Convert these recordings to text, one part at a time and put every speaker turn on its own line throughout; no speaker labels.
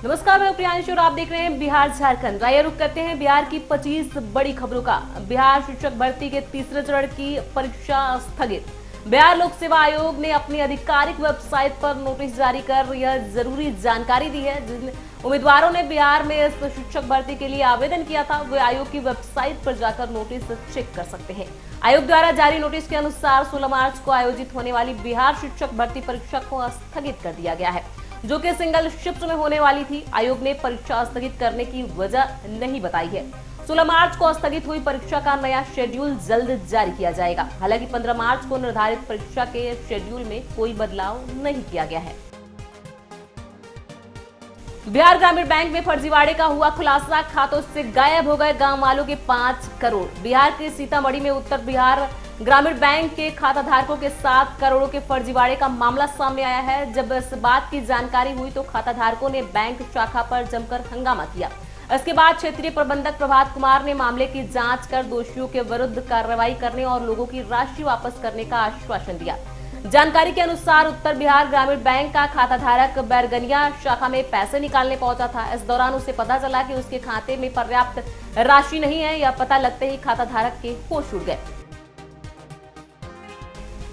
नमस्कार, मैं प्रियांशु और आप देख रहे हैं बिहार झारखंड। आइए रुक करते हैं बिहार की 25 बड़ी खबरों का। बिहार शिक्षक भर्ती के तीसरे चरण की परीक्षा स्थगित। बिहार लोक सेवा आयोग ने अपनी आधिकारिक वेबसाइट पर नोटिस जारी कर यह जरूरी जानकारी दी है। जिन उम्मीदवारों ने बिहार में इस शिक्षक भर्ती के लिए आवेदन किया था, वे आयोग की वेबसाइट पर जाकर नोटिस चेक कर सकते हैं। आयोग द्वारा जारी नोटिस के अनुसार 16 मार्च को आयोजित होने वाली बिहार शिक्षक भर्ती परीक्षा को स्थगित कर दिया गया है, जो कि सिंगल शिफ्ट में होने वाली थी। आयोग ने परीक्षा स्थगित करने की वजह नहीं बताई है। 16 मार्च को स्थगित हुई परीक्षा का नया शेड्यूल जल्द जारी किया जाएगा। हालांकि 15 मार्च को निर्धारित परीक्षा के शेड्यूल में कोई बदलाव नहीं किया गया है। बिहार ग्रामीण बैंक में फर्जीवाड़े का हुआ खुलासा। खातों से गायब हो गए गांव वालों के 5 करोड़। बिहार के सीतामढ़ी में उत्तर बिहार ग्रामीण बैंक के खाता धारकों के 7 करोड़ों के फर्जीवाड़े का मामला सामने आया है। जब इस बात की जानकारी हुई तो खाता धारकों ने बैंक शाखा पर जमकर हंगामा किया। इसके बाद क्षेत्रीय प्रबंधक प्रभात कुमार ने मामले की जांच कर दोषियों के विरुद्ध कार्रवाई करने और लोगों की राशि वापस करने का आश्वासन दिया। जानकारी के अनुसार उत्तर बिहार ग्रामीण बैंक का खाता धारक बैरगनिया शाखा में पैसे निकालने पहुंचा था। इस दौरान उसे पता चला कि उसके खाते में पर्याप्त राशि नहीं है। यह पता लगते ही खाता धारक के होश उड़ गए।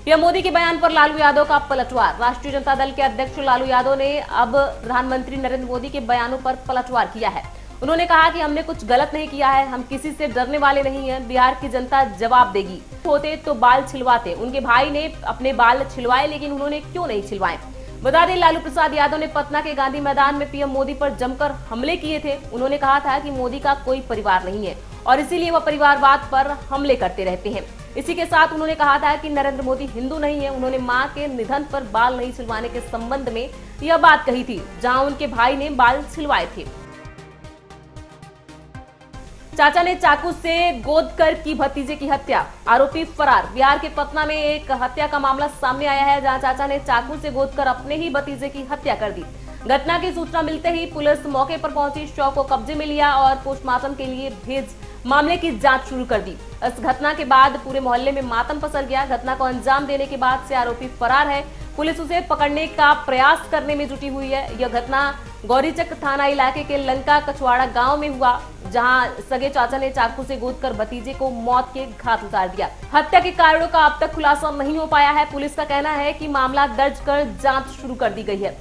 पीएम मोदी के बयान पर लालू यादव का पलटवार। राष्ट्रीय जनता दल के अध्यक्ष लालू यादव ने अब प्रधानमंत्री नरेंद्र मोदी के बयानों पर पलटवार किया है। उन्होंने कहा कि हमने कुछ गलत नहीं किया है, हम किसी से डरने वाले नहीं हैं। बिहार की जनता जवाब देगी। होते तो बाल छिलवाते। उनके भाई ने अपने बाल छिलवाए, लेकिन उन्होंने क्यों नहीं छिलवाए। बता दें, लालू प्रसाद यादव ने पटना के गांधी मैदान में पीएम मोदी पर जमकर हमले किए थे। उन्होंने कहा था कि मोदी का कोई परिवार नहीं है और इसीलिए वह परिवारवाद पर हमले करते रहते हैं। इसी के साथ उन्होंने कहा था कि नरेंद्र मोदी हिंदू नहीं है। उन्होंने मां के निधन पर बाल नहीं छिलवाने के संबंध में यह बात कही थी, जहां उनके भाई ने बाल छिलवाए थे। चाचा ने चाकू से गोद कर की भतीजे की हत्या। आरोपी फरार। बिहार के पटना में एक हत्या का मामला सामने आया है, जहां चाचा ने चाकू से गोद कर अपने ही भतीजे की हत्या कर दी। घटना की सूचना मिलते ही पुलिस मौके पर पहुंची, शव को कब्जे में लिया और पोस्टमार्टम के लिए भेज मामले की जांच शुरू कर दी। इस घटना के बाद पूरे मोहल्ले में मातम पसर गया। घटना को अंजाम देने के बाद से आरोपी फरार है। पुलिस उसे पकड़ने का प्रयास करने में जुटी हुई है। यह घटना गौरीचक थाना इलाके के लंका कछवाड़ा गांव में हुआ, जहां सगे चाचा ने चाकू से गोदकर भतीजे को मौत के घाट उतार दिया। हत्या के कारणों का अब तक खुलासा नहीं हो पाया है। पुलिस का कहना है कि मामला दर्ज कर जांच शुरू कर दी गई है।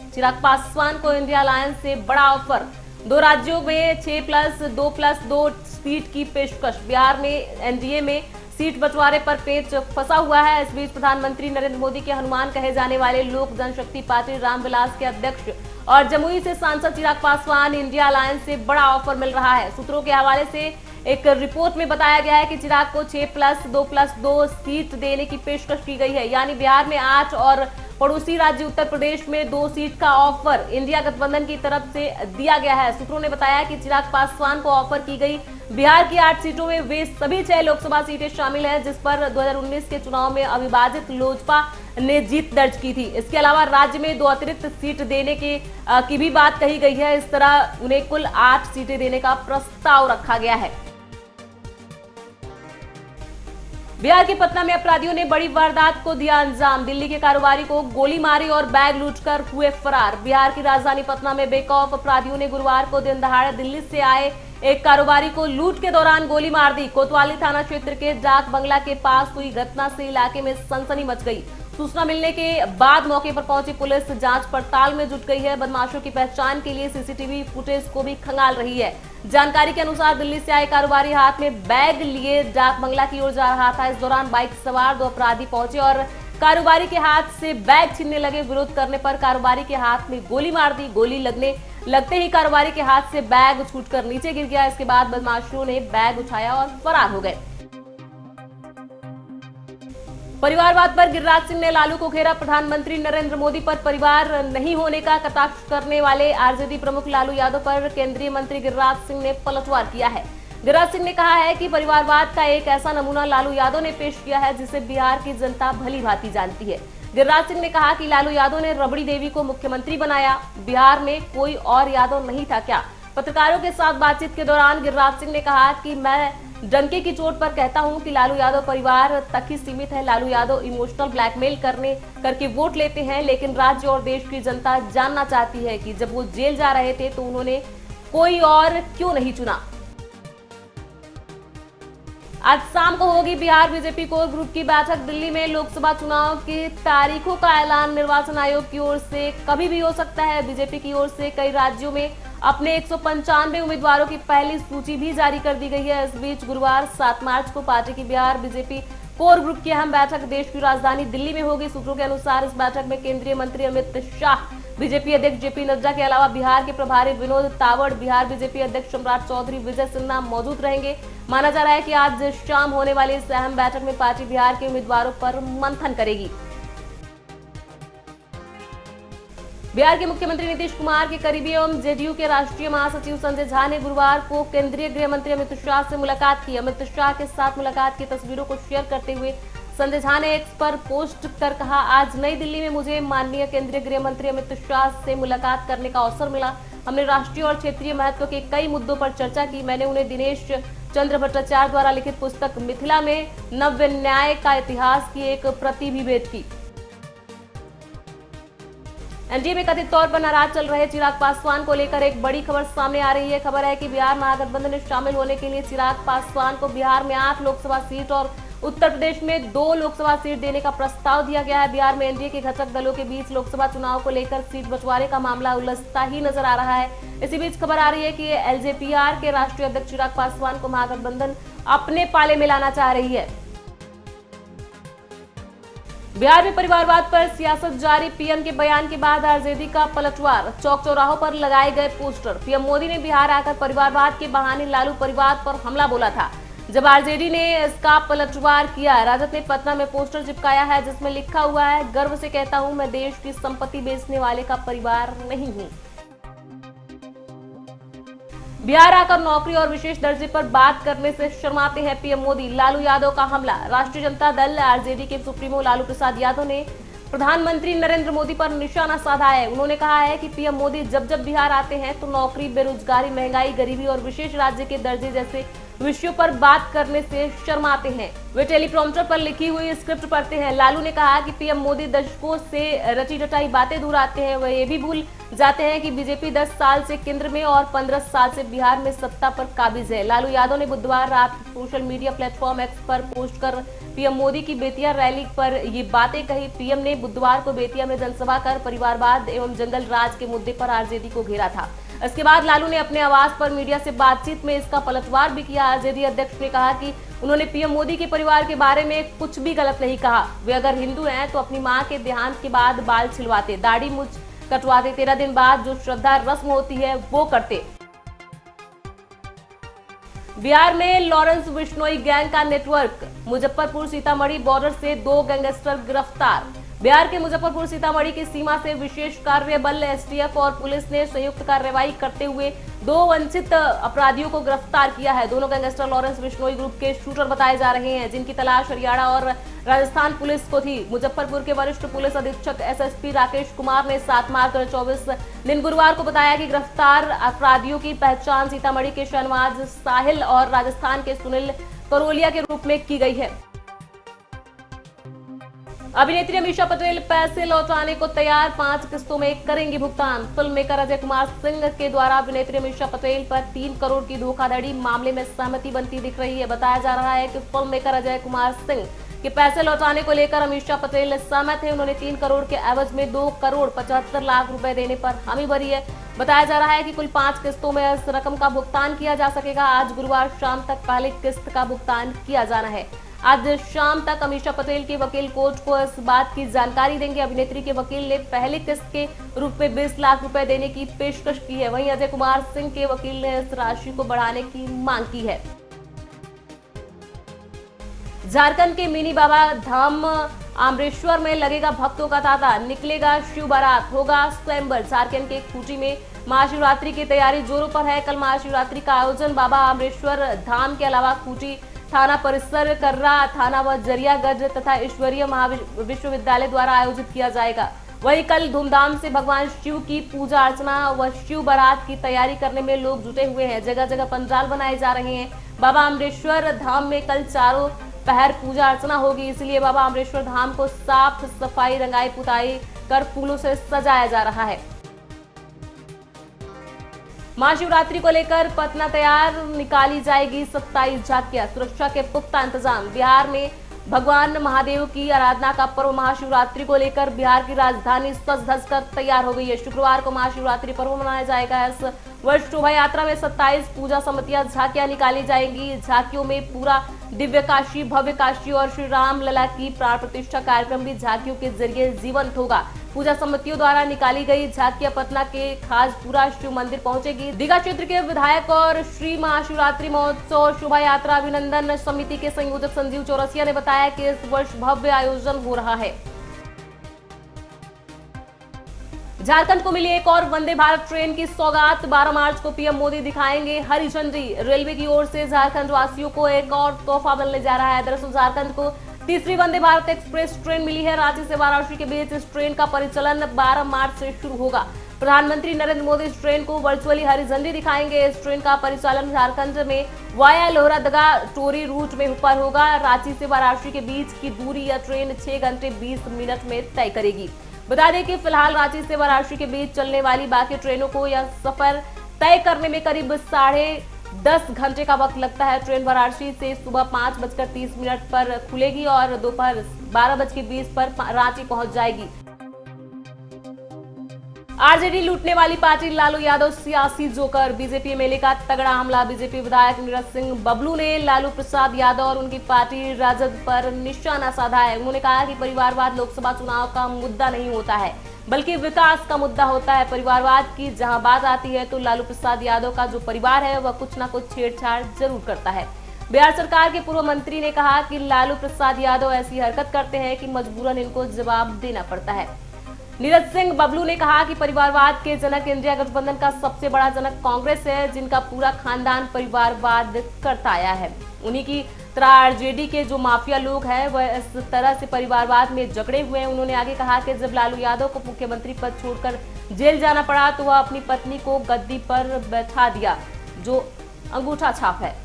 चिराग पासवान को इंडिया अलायंस से बड़ा ऑफर। 2 राज्यों में 6+2+2 सीट की पेशकश। बिहार में एनडीए में सीट बंटवारे पर पेच फंसा हुआ है। इस बीच प्रधानमंत्री नरेंद्र मोदी के हनुमान कहे जाने वाले लोक जनशक्ति पार्टी रामविलास के अध्यक्ष और जमुई से सांसद चिराग पासवान इंडिया अलायंस से बड़ा ऑफर मिल रहा है। सूत्रों के हवाले से एक रिपोर्ट में बताया गया है कि चिराग को 6+2+2 सीट देने की पेशकश की गई है, यानी बिहार में 8 और पड़ोसी राज्य उत्तर प्रदेश में 2 सीट का ऑफर इंडिया गठबंधन की तरफ से दिया गया है। सूत्रों ने बताया कि चिराग पासवान को ऑफर की गई बिहार की 8 सीटों में वे सभी 6 लोकसभा सीटें शामिल हैं, जिस पर 2019 के चुनाव में अविभाजित लोजपा ने जीत दर्ज की थी। इसके अलावा राज्य में 2 अतिरिक्त सीट देने की भी बात कही गई है। इस तरह उन्हें कुल 8 सीटें देने का प्रस्ताव रखा गया है। बिहार के पटना में अपराधियों ने बड़ी वारदात को दिया अंजाम। दिल्ली के कारोबारी को गोली मारी और बैग लूटकर हुए फरार। बिहार की राजधानी पटना में बेखौफ अपराधियों ने गुरुवार को दिन दहाड़े दिल्ली से आए एक कारोबारी को लूट के दौरान गोली मार दी। कोतवाली थाना क्षेत्र के डाक बंगला के पास हुई घटना से इलाके में सनसनी मच गई। सूचना मिलने के बाद मौके पर पहुंची पुलिस जांच पड़ताल में जुट गई है। बदमाशों की पहचान के लिए सीसीटीवी फुटेज को भी खंगाल रही है। जानकारी के अनुसार दिल्ली से आए कारोबारी हाथ में बैग लिए डाक बंगला की ओर जा रहा था। इस दौरान बाइक सवार 2 अपराधी पहुंचे और कारोबारी के हाथ से बैग छीनने लगे। विरोध करने पर कारोबारी के हाथ में गोली मार दी। गोली लगते ही कारोबारी के हाथ से बैग छूटकर नीचे गिर गया। इसके बाद बदमाशों ने बैग उठाया और फरार हो गए। परिवारवाद पर गिरिराज सिंह ने लालू को घेरा। प्रधानमंत्री नरेंद्र मोदी पर परिवार नहीं होने का कटाक्ष करने वाले आरजेडी प्रमुख लालू यादव पर केंद्रीय मंत्री गिरिराज सिंह ने पलटवार किया है। गिरिराज सिंह ने कहा है कि परिवारवाद का एक ऐसा नमूना लालू यादव ने पेश किया है जिसे बिहार की जनता भली भांति जानती है। गिरिराज सिंह ने कहा कि लालू यादव ने रबड़ी देवी को मुख्यमंत्री बनाया। बिहार में कोई और यादव नहीं था क्या? पत्रकारों के साथ बातचीत के दौरान गिरिराज सिंह ने कहा कि मैं डंके की चोट पर कहता हूं कि लालू यादव परिवार तक ही सीमित है। लालू यादव इमोशनल ब्लैकमेल करके वोट लेते हैं, लेकिन राज्य और देश की जनता जानना चाहती है कि जब वो जेल जा रहे थे तो उन्होंने कोई और क्यों नहीं चुना। आज शाम को होगी बिहार बीजेपी कोर ग्रुप की बैठक। दिल्ली में लोकसभा चुनाव की तारीखों का ऐलान निर्वाचन आयोग की ओर से कभी भी हो सकता है। बीजेपी की ओर से कई राज्यों में अपने 195 उम्मीदवारों की पहली सूची भी जारी कर दी गई है। इस बीच गुरुवार 7 मार्च को पार्टी की बिहार बीजेपी कोर ग्रुप की अहम बैठक देश की राजधानी दिल्ली में होगी। सूत्रों के अनुसार इस बैठक में केंद्रीय मंत्री अमित शाह, बीजेपी अध्यक्ष जेपी नड्डा के अलावा बिहार के प्रभारी विनोद तावड़, बिहार बीजेपी अध्यक्ष सम्राट चौधरी, विजय सिन्हा मौजूद रहेंगे। माना जा रहा है कि आज शाम होने वाली इस अहम बैठक में पार्टी बिहार के उम्मीदवारों पर मंथन करेगी। बिहार के मुख्यमंत्री नीतीश कुमार के करीबी एवं जेडीयू के राष्ट्रीय महासचिव संजय झा ने गुरुवार को केंद्रीय गृह मंत्री अमित शाह से मुलाकात की। अमित शाह के साथ मुलाकात की तस्वीरों को शेयर करते हुए संजय झा ने एक्स पर पोस्ट कर कहा, आज नई दिल्ली में मुझे माननीय केंद्रीय गृह मंत्री अमित शाह से मुलाकात करने का अवसर मिला। हमने राष्ट्रीय और क्षेत्रीय महत्व के कई मुद्दों पर चर्चा की। मैंने उन्हें दिनेश चंद्र भट्टाचार्य द्वारा लिखित पुस्तक मिथिला में नव्य न्याय का इतिहास की एक प्रति भी भेंट की। एनडीए में कथित तौर पर नाराज चल रहे चिराग पासवान को लेकर एक बड़ी खबर सामने आ रही है। खबर है कि बिहार महागठबंधन में शामिल होने के लिए चिराग पासवान को बिहार में 8 लोकसभा सीट और उत्तर प्रदेश में 2 लोकसभा सीट देने का प्रस्ताव दिया गया है। बिहार में एनडीए के घटक दलों के बीच लोकसभा चुनाव को लेकर सीट बंटवारे का मामला उलझता ही नजर आ रहा है। इसी बीच खबर आ रही है कि एलजेपीआर के राष्ट्रीय अध्यक्ष चिराग पासवान को महागठबंधन अपने पाले में लाना चाह रही है। बिहार में परिवारवाद पर सियासत जारी, पीएम के बयान के बाद आरजेडी का पलटवार, चौक चौराहों पर लगाए गए पोस्टर। पीएम मोदी ने बिहार आकर परिवारवाद के बहाने लालू परिवार पर हमला बोला था। जब आरजेडी ने इसका पलटवार किया, राजद ने पटना में पोस्टर चिपकाया है जिसमें लिखा हुआ है, गर्व से कहता हूं मैं देश की संपत्ति बेचने वाले का परिवार नहीं हूं। बिहार आकर नौकरी और विशेष दर्जे पर बात करने से शर्माते हैं पीएम मोदी, लालू यादव का हमला। राष्ट्रीय जनता दल आरजेडी के सुप्रीमो लालू प्रसाद यादव ने प्रधानमंत्री नरेंद्र मोदी पर निशाना साधा है। उन्होंने कहा है कि पीएम मोदी जब जब बिहार आते हैं तो नौकरी, बेरोजगारी, महंगाई, गरीबी और विशेष राज्य के दर्जे जैसे विषयों पर बात करने से शर्माते हैं। वे टेलीप्रॉम्प्टर पर लिखी हुई स्क्रिप्ट पढ़ते हैं। लालू ने कहा कि पीएम मोदी दशकों से रटी रटाई बातें दोहराते हैं। वह ये भी भूल जाते हैं कि बीजेपी 10 साल से केंद्र में और 15 साल से बिहार में सत्ता पर काबिज है। लालू यादव ने बुधवार रात सोशल मीडिया प्लेटफॉर्म एक्स पर पोस्ट कर पीएम मोदी की बेतिया रैली पर ये बातें कही। पीएम ने बुधवार को बेतिया में जनसभा कर परिवारवाद एवं जंगल राज के मुद्दे पर आरजेडी को घेरा था। इसके बाद लालू ने अपने आवास पर मीडिया से बातचीत में इसका पलटवार भी किया। आरजेडी अध्यक्ष ने कहा कि उन्होंने पीएम मोदी के परिवार के बारे में कुछ भी गलत नहीं कहा। वे अगर हिंदू हैं तो अपनी मां के देहांत के बाद बाल छिलवाते, दाढ़ी मूंछ कटवाते, 13 दिन बाद जो श्रद्धा रस्म होती है वो करते। बिहार में लॉरेंस बिश्नोई गैंग का नेटवर्क, मुजफ्फरपुर सीतामढ़ी बॉर्डर से 2 गैंगस्टर गिरफ्तार। बिहार के मुजफ्फरपुर सीतामढ़ी की सीमा से विशेष कार्य बल एसटीएफ और पुलिस ने संयुक्त कार्रवाई करते हुए 2 वंचित अपराधियों को गिरफ्तार किया है। दोनों गैंगस्टर लॉरेंस बिश्नोई ग्रुप के शूटर बताए जा रहे हैं, जिनकी तलाश हरियाणा और राजस्थान पुलिस को थी। मुजफ्फरपुर के वरिष्ठ पुलिस अधीक्षक एसएसपी राकेश कुमार ने 7 मार्च 2024 दिन गुरुवार को बताया कि गिरफ्तार अपराधियों की पहचान सीतामढ़ी के शहनवाज साहिल और राजस्थान के सुनील करोलिया के रूप में की गई है। अभिनेत्री अमीषा पटेल पैसे लौटाने को तैयार, 5 किस्तों में करेंगी भुगतान। फिल्म मेकर अजय कुमार सिंह के द्वारा अभिनेत्री अमीषा पटेल पर 3 करोड़ की धोखाधड़ी मामले में सहमति बनती दिख रही है। बताया जा रहा है कि फिल्म मेकर अजय कुमार सिंह के पैसे लौटाने को लेकर अमीषा पटेल सहमत है। उन्होंने 3 करोड़ के एवज में 2 करोड़ 75 लाख रुपए देने पर हामी भरी है। बताया जा रहा है कि कुल 5 किस्तों में इस रकम का भुगतान किया जा सकेगा। आज गुरुवार शाम तक पहली किस्त का भुगतान किया जाना है। आज शाम तक अमीषा पटेल के वकील कोर्ट को इस बात की जानकारी देंगे। अभिनेत्री के वकील ने पहली किस्त के रूप में 20 लाख रुपए देने की पेशकश की है। वहीं अजय कुमार सिंह के वकील ने इस राशि को बढ़ाने की मांग की है। झारखंड के मिनी बाबा धाम आमरेश्वर में लगेगा भक्तों का तांता, निकलेगा शिव बारात, होगा स्वयंवर। झारखंड के खूंटी में महाशिवरात्रि की तैयारी जोरों पर है। कल महाशिवरात्रि का आयोजन बाबा आमरेश्वर धाम के अलावा खूंटी थाना परिसर, कर्रा थाना व जरियागंज तथा ईश्वरीय महाविश्वविद्यालय द्वारा आयोजित किया जाएगा। वहीं कल धूमधाम से भगवान शिव की पूजा अर्चना व शिव बारात की तैयारी करने में लोग जुटे हुए हैं। जगह जगह पंडाल बनाए जा रहे हैं। बाबा अमरेश्वर धाम में कल चारों पहर पूजा अर्चना होगी, इसलिए बाबा अमरेश्वर धाम को साफ सफाई, रंगाई पुताई कर फूलों से सजाया जा रहा है। महाशिवरात्रि को लेकर पटना तैयार, निकाली जाएगी 27 झांकियां, सुरक्षा के पुख्ता इंतजाम। बिहार में भगवान महादेव की आराधना का पर्व महाशिवरात्रि को लेकर बिहार की राजधानी सज धज कर तैयार हो गई है। शुक्रवार को महाशिवरात्रि पर्व मनाया जाएगा। इस वर्ष शोभा यात्रा में 27 पूजा समितियां, झांकियां निकाली जाएंगी। झांकियों में पूरा दिव्य काशी, भव्य काशी और श्री राम लला की प्राण प्रतिष्ठा कार्यक्रम भी झांकियों के जरिए जीवंत होगा। पूजा समितियों द्वारा निकाली गई झांकियां पटना के खासपुरा शिव मंदिर पहुंचेगी। दीघा क्षेत्र के विधायक और श्री महाशिवरात्रि महोत्सव शोभा यात्रा अभिनंदन समिति के संयोजक संजीव चौरसिया ने बताया कि इस वर्ष भव्य आयोजन हो रहा है। झारखंड को मिली एक और वंदे भारत ट्रेन की सौगात, 12 मार्च को पीएम मोदी दिखाएंगे हरी झंडी। रेलवे की ओर से झारखंड वासियों को एक और तोहफा मिलने जा रहा है। दरअसल झारखंड को तीसरी वंदे भारत एक्सप्रेस ट्रेन मिली है। रांची से वाराणसी के बीच इस ट्रेन का परिचालन 12 मार्च से शुरू होगा। प्रधानमंत्री नरेंद्र मोदी इस ट्रेन को वर्चुअली हरी झंडी दिखाएंगे। इस ट्रेन का परिचालन झारखंड में वाया लोहरदगा टोरी रूट में पर होगा। रांची से वाराणसी के बीच की दूरी यह ट्रेन 6 घंटे 20 मिनट में तय करेगी। बता दें कि फिलहाल रांची से वाराणसी के बीच चलने वाली बाकी ट्रेनों को यह सफर तय करने में करीब 10.5 घंटे का वक्त लगता है। ट्रेन वाराणसी से सुबह 5:30 पर खुलेगी और दोपहर 12:20 पर रांची पहुंच जाएगी। आरजेडी लूटने वाली पार्टी लालू यादव सियासी जोकर, बीजेपी एमएलए का तगड़ा हमला। बीजेपी विधायक नीरज सिंह बबलू ने लालू प्रसाद यादव और उनकी पार्टी राजद पर निशाना साधा है। उन्होंने कहा कि परिवारवाद लोकसभा चुनाव का मुद्दा नहीं होता है, बल्कि विकास का मुद्दा होता है। परिवारवाद की जहां बात आती है तो लालू प्रसाद यादव का जो परिवार है वह कुछ न कुछ छेड़छाड़ जरूर करता है। बिहार सरकार के पूर्व मंत्री ने कहा कि लालू प्रसाद यादव ऐसी हरकत करते हैं कि मजबूरन इनको जवाब देना पड़ता है। नीरज सिंह बबलू ने कहा कि परिवारवाद के जनक इंडिया गठबंधन का सबसे बड़ा जनक कांग्रेस है, जिनका पूरा खानदान परिवारवाद करता आया है। उन्हीं की तरह आरजेडी के जो माफिया लोग हैं वह इस तरह से परिवारवाद में जकड़े हुए हैं। उन्होंने आगे कहा कि जब लालू यादव को मुख्यमंत्री पद छोड़कर जेल जाना पड़ा तो वह अपनी पत्नी को गद्दी पर बैठा दिया, जो अंगूठा छाप है।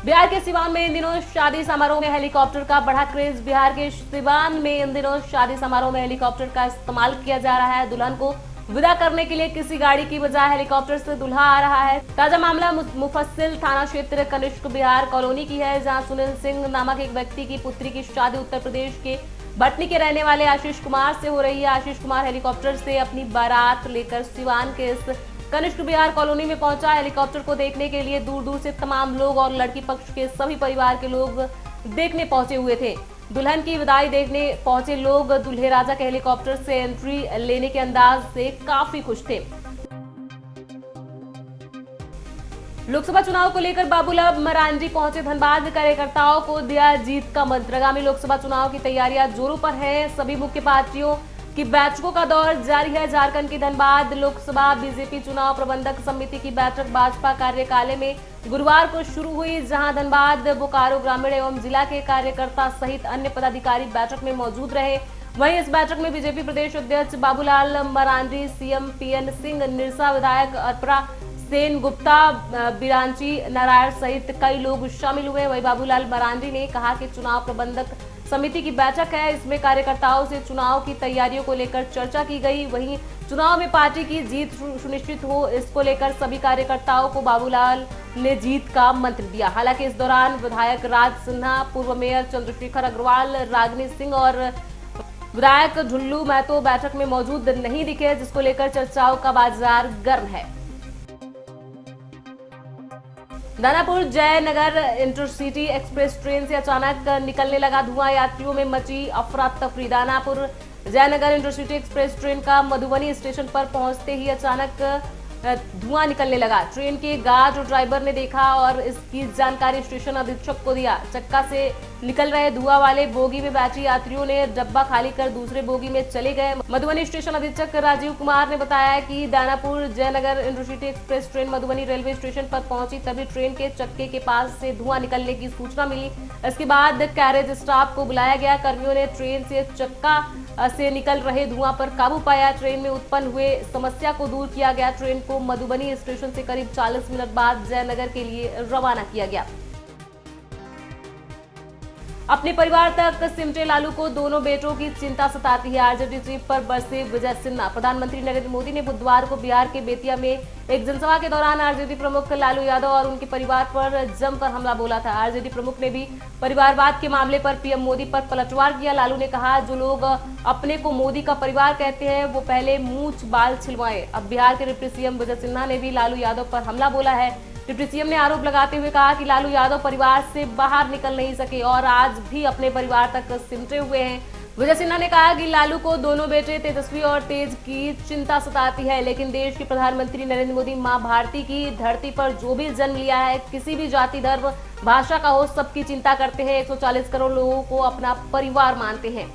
बिहार के सिवान में इन दिनों शादी समारोह में हेलीकॉप्टर का बड़ा क्रेज। बिहार के सिवान में इन दिनों शादी समारोह में हेलीकॉप्टर का इस्तेमाल किया जा रहा है। दुल्हन को विदा करने के लिए किसी गाड़ी की बजाय हेलीकॉप्टर से दूल्हा आ रहा है। ताजा मामला मुफस्सिल थाना क्षेत्र कनिष्क बिहार कॉलोनी की है, जहां सुनील सिंह नामक एक व्यक्ति की पुत्री की शादी उत्तर प्रदेश के भटनी के रहने वाले आशीष कुमार से हो रही है। आशीष कुमार हेलीकॉप्टर से अपनी बारात लेकर सिवान के इस कनिष्क बिहार कॉलोनी में पहुंचा। हेलीकॉप्टर को देखने के लिए दूर दूर से तमाम लोग और लड़की पक्ष के सभी परिवार के लोग देखने पहुंचे हुए थे। दुल्हन की विदाई देखने पहुंचे लोग दूल्हे राजा के हेलीकॉप्टर से एंट्री लेने के अंदाज से काफी खुश थे। लोकसभा चुनाव को लेकर बाबूलाल मरांडी पहुंचे धनबाद, कार्यकर्ताओं को दिया जीत का मंत्र। आगामी लोकसभा चुनाव की तैयारियां जोरों पर है। सभी मुख्य पार्टियों की बैठकों का दौर जारी है। झारखंड की धनबाद लोकसभा बीजेपी चुनाव प्रबंधक समिति की बैठक भाजपा कार्यालय में गुरुवार को शुरू हुई, जहां धनबाद, बोकारो ग्रामीण एवं जिला के कार्यकर्ता सहित अन्य पदाधिकारी बैठक में मौजूद रहे। वहीं इस बैठक में बीजेपी प्रदेश अध्यक्ष बाबूलाल मरांडी, सीएम पीएन सिंह, निरसा विधायक अर्पणा सेन गुप्ता, बिरांची नारायण सहित कई लोग शामिल हुए। वहीं बाबूलाल मरांडी ने कहा कि चुनाव प्रबंधक समिति की बैठक है, इसमें कार्यकर्ताओं से चुनाव की तैयारियों को लेकर चर्चा की गई। वहीं चुनाव में पार्टी की जीत सुनिश्चित हो, इसको लेकर सभी कार्यकर्ताओं को बाबूलाल ने जीत का मंत्र दिया। हालांकि इस दौरान विधायक राज सिन्हा, पूर्व मेयर चंद्रशेखर अग्रवाल, रागिनी सिंह और विधायक ढुल्लू महतो बैठक में मौजूद नहीं दिखे, जिसको लेकर चर्चाओं का बाजार गर्म है। Danapur Jaynagar intercity express train से अचानक निकलने लगा धुआं, यात्रियों में मची अफरा तफरी। Danapur Jaynagar intercity express train का मधुबनी स्टेशन पर पहुंचते ही अचानक धुआं निकलने लगा। ट्रेन के गार्ड और ड्राइवर ने देखा और इसकी जानकारी स्टेशन अधीक्षक को दिया। चक्का से निकल रहे धुआं वाले बोगी में बैठे यात्रियों ने डब्बा खाली कर दूसरे बोगी में चले गए। मधुबनी स्टेशन अधीक्षक राजीव कुमार ने बताया कि Danapur Jaynagar intercity express train Madhubani railway station पर पहुंची, तभी ट्रेन के चक्के के पास से धुआं निकलने की सूचना मिली। इसके बाद कैरेज स्टाफ को बुलाया गया। कर्मियों ने ट्रेन से चक्का से निकल रहे धुआं पर काबू पाया। ट्रेन में उत्पन्न हुए समस्या को दूर किया गया। ट्रेन को मधुबनी स्टेशन से करीब 40 मिनट बाद जयनगर के लिए रवाना किया गया। अपने परिवार तक सिमटे लालू को दोनों बेटों की चिंता सताती है। आरजेडी ट्रिप पर बरसे विजय सिन्हा। प्रधानमंत्री नरेंद्र मोदी ने बुधवार को बिहार के बेतिया में एक जनसभा के दौरान आरजेडी प्रमुख लालू यादव और उनके परिवार पर जमकर हमला बोला था। आरजेडी प्रमुख ने भी परिवारवाद के मामले पर पीएम मोदी पर पलटवार किया। लालू ने कहा, जो लोग अपने को मोदी का परिवार कहते हैं वो पहले मूंछ बाल छिलवाएं। अब बिहार के डिप्टी सीएम विजय सिन्हा ने भी लालू यादव पर हमला बोला है। डिप्टी सीएम ने आरोप लगाते हुए कहा कि लालू यादव परिवार से बाहर निकल नहीं सके और आज भी अपने परिवार तक सिमटे हुए हैं। विजय सिन्हा ने कहा कि लालू को दोनों बेटे तेजस्वी और तेज की चिंता सताती है, लेकिन देश के प्रधानमंत्री नरेंद्र मोदी मां भारती की धरती पर जो भी जन्म लिया है, किसी भी जाति धर्म भाषा का हो, सबकी चिंता करते हैं। 140 करोड़ लोगों को अपना परिवार मानते हैं।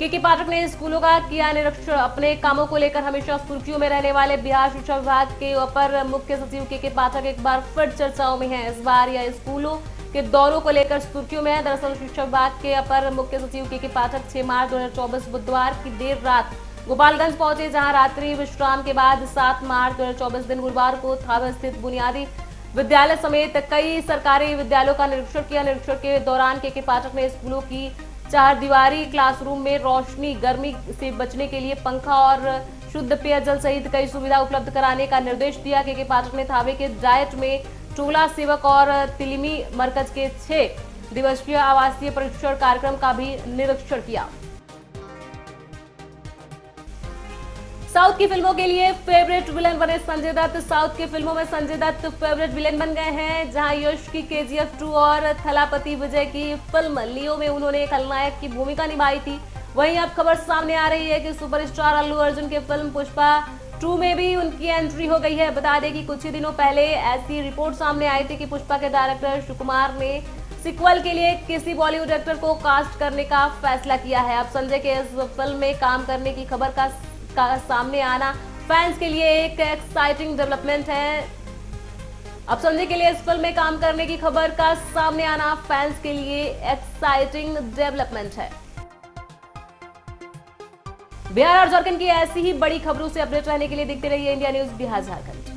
के पाठक ने स्कूलों का किया निरीक्षण। अपने कामों को लेकर हमेशा सुर्खियों में रहने वाले बिहार शिक्षा विभाग के अपर मुख्य सचिव के पाठक एक बार फिर चर्चाओं में हैं। इस बार यह स्कूलों के दौरों को लेकर सुर्खियों में है। दरअसल शिक्षा विभाग के अपर मुख्य सचिव के पाठक 6 मार्च 2024 बुधवार की देर रात गोपालगंज पहुंचे, जहां रात्रि विश्राम के बाद 7 मार्च 2024 दिन गुरुवार को थावे स्थित बुनियादी विद्यालय समेत कई सरकारी विद्यालयों का निरीक्षण किया। निरीक्षण के दौरान के पाठक ने स्कूलों की 4 दीवारी क्लासरूम में रोशनी, गर्मी से बचने के लिए पंखा और शुद्ध पेयजल सहित कई सुविधा उपलब्ध कराने का निर्देश दिया। के पाठक ने थावे के डाइट में टोला सेवक और तिलिमी मरकज के 6 दिवसीय आवासीय प्रशिक्षण कार्यक्रम का भी निरीक्षण किया। साउथ की फिल्मों के लिए फेवरेट विलेन बने संजय दत्त। साउथ की फिल्मों में संजय दत्त फेवरेट विलेन बन गए हैं, जहां यश की KGF 2 और थलापति विजय की फिल्म लियो में उन्होंने खलनायक की भूमिका निभाई थी। वहीं अब खबर सामने आ रही है कि सुपरस्टार अल्लू अर्जुन की फिल्म पुष्पा 2 में भी उनकी एंट्री हो गई है। बता दें कि कुछ ही दिनों पहले ऐसी रिपोर्ट सामने आई थी कि पुष्पा के डायरेक्टर सुकुमार ने सीक्वल के लिए किसी बॉलीवुड एक्टर को कास्ट करने का फैसला किया है। अब संजय के इस फिल्म में काम करने की खबर का सामने आना फैंस के लिए एक एक्साइटिंग डेवलपमेंट है। अब संजय के लिए इस फिल्म में काम करने की खबर का सामने आना फैंस के लिए एक्साइटिंग डेवलपमेंट है। बिहार और झारखंड की ऐसी ही बड़ी खबरों से अपडेट रहने के लिए देखते रहिए इंडिया न्यूज बिहार झारखंड।